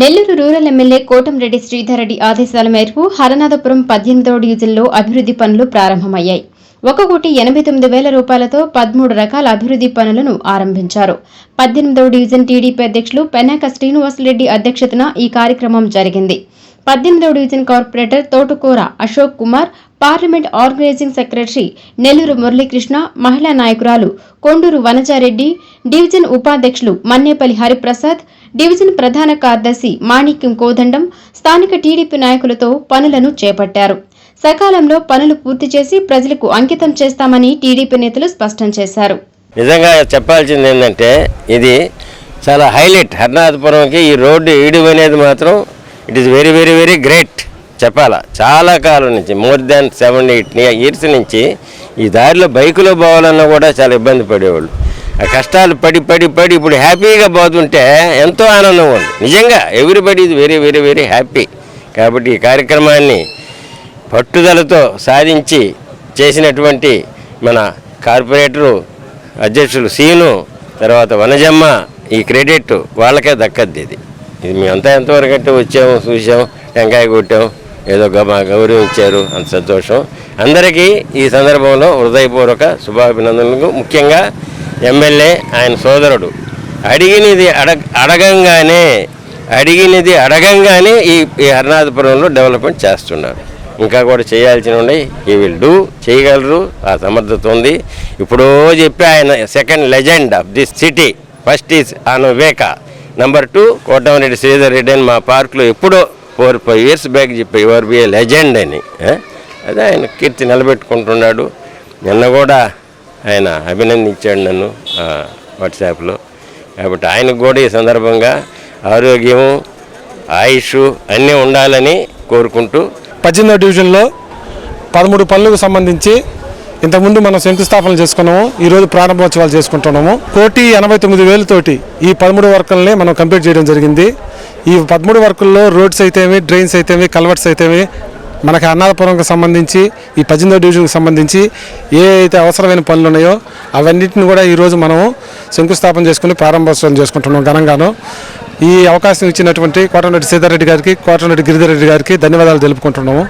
Nellore rural MLA Kotamreddy Sridhar Reddy ఆదేశాల మేరకు హరనాథపురం 18వ డివిజన్లో అభివృద్ధి పనులు ప్రారంభమయ్యాయి. 1,89,000 రూపాయలతో 13 రకాల అభివృద్ధి పనులను ఆరంభించారు. 18వ డివిజన్ టీడీపీ అధ్యక్షులు పెనాక శ్రీనివాసరెడ్డి అధ్యక్షతన ఈ కార్యక్రమం జరిగింది. 18వ division corporator Thotakura Ashok Kumar, parliament organizing secretary Nellore Muralikrishna, మహిళా నాయకురాలు కొండూరు వనజారెడ్డి, డివిజన్ ఉపాధ్యక్షులు మన్నేపల్లి హరిప్రసాద్, డివిజన్ ప్రధాన కార్యదర్శి మాణిక్యం కోదండం స్థానిక టీడీపీ నాయకులతో పనులను చేపట్టారు. సకాలంలో పనులు పూర్తి చేసి ప్రజలకు అంకితం చేస్తామని టీడీపీ నేతలు స్పష్టం చేశారు. నిజంగా చెప్పాల్సింది ఏంటంటే ఇది చాలా హైలైట్. హరనాథపురంకి ఈ రోడ్డు వేయడం అనేది మాత్రం it is very very very great చెప్పాలా. చాలా కాలం నుంచి మోర్ దాన్ 7-8 ఇయర్స్ నుంచి ఈ దారిలో బైకులో పోవాలన్నా కూడా చాలా ఇబ్బంది పడేవాళ్ళు. ఆ కష్టాలు పడి పడి పడి ఇప్పుడు హ్యాపీగా పోతుంటే ఎంతో ఆనందంగా ఉంది. నిజంగా everybody is very very very happy. కాబట్టి ఈ కార్యక్రమాన్ని పట్టుదలతో సాధించి చేసినటువంటి మన కార్పొరేటరు అధ్యక్షులు సీను, తర్వాత వనజమ్మ, ఈ క్రెడిట్ వాళ్ళకే దక్కద్ది. ఇది మేమంతా ఎంతవరకు అంటే వచ్చాము, చూసాము, టెంకాయ కొట్టాము, ఏదో గౌరవించారు, అంత సంతోషం. అందరికీ ఈ సందర్భంలో హృదయపూర్వక శుభాభినందనలు. ముఖ్యంగా ఎమ్మెల్యే ఆయన సోదరుడు అడిగినది అడగంగానే ఈ హరనాథపురంలో డెవలప్మెంట్ చేస్తున్నారు. ఇంకా కూడా చేయాల్సిన ఉన్నాయి. ఈ విల్ డూ, చేయగలరు, ఆ సమర్థత ఉంది. ఇప్పుడో చెప్పి ఆయన second legend of this city. First is ఆన్ వివేక, నెంబర్ 2 కోటంరెడ్డి శ్రీధర్ రెడ్డి అని మా పార్కులో ఎప్పుడో 4-5 years బ్యాక్ చెప్పి యువర్ బి ఏ లెజెండ్ అని. అదే ఆయన కీర్తి నిలబెట్టుకుంటున్నాడు. నిన్న కూడా ఆయన అభినందించాడు నన్ను వాట్సాప్లో. కాబట్టి ఆయనకు కూడా ఈ సందర్భంగా ఆరోగ్యము, ఆయుష్ అన్నీ ఉండాలని కోరుకుంటూ 18వ డివిజన్లో 13 పనులకు సంబంధించి ఇంతకుముందు మనం శంకుస్థాపన చేసుకున్నాము. ఈరోజు ప్రారంభోత్సవాలు చేసుకుంటున్నాము. 1,89,000 తోటి ఈ 13 వర్కులని మనం కంప్లీట్ చేయడం జరిగింది. ఈ 13 వర్కుల్లో రోడ్స్ అయితేమి, డ్రైన్స్ అయితేమి, కల్వర్ట్స్ అయితేమి, మనకి హరనాథపురంకి సంబంధించి ఈ 18వ డివిజన్కి సంబంధించి ఏ అయితే అవసరమైన పనులు ఉన్నాయో అవన్నింటిని కూడా ఈరోజు మనం శంకుస్థాపన చేసుకుని ప్రారంభోత్సవం చేసుకుంటున్నాం ఘనంగాను. ఈ అవకాశం ఇచ్చినటువంటి కోటంరెడ్డి శ్రీధర్ రెడ్డి గారికి, కోటంరెడ్డి గిరిధర్ రెడ్డి గారికి ధన్యవాదాలు తెలుపుకుంటున్నాము.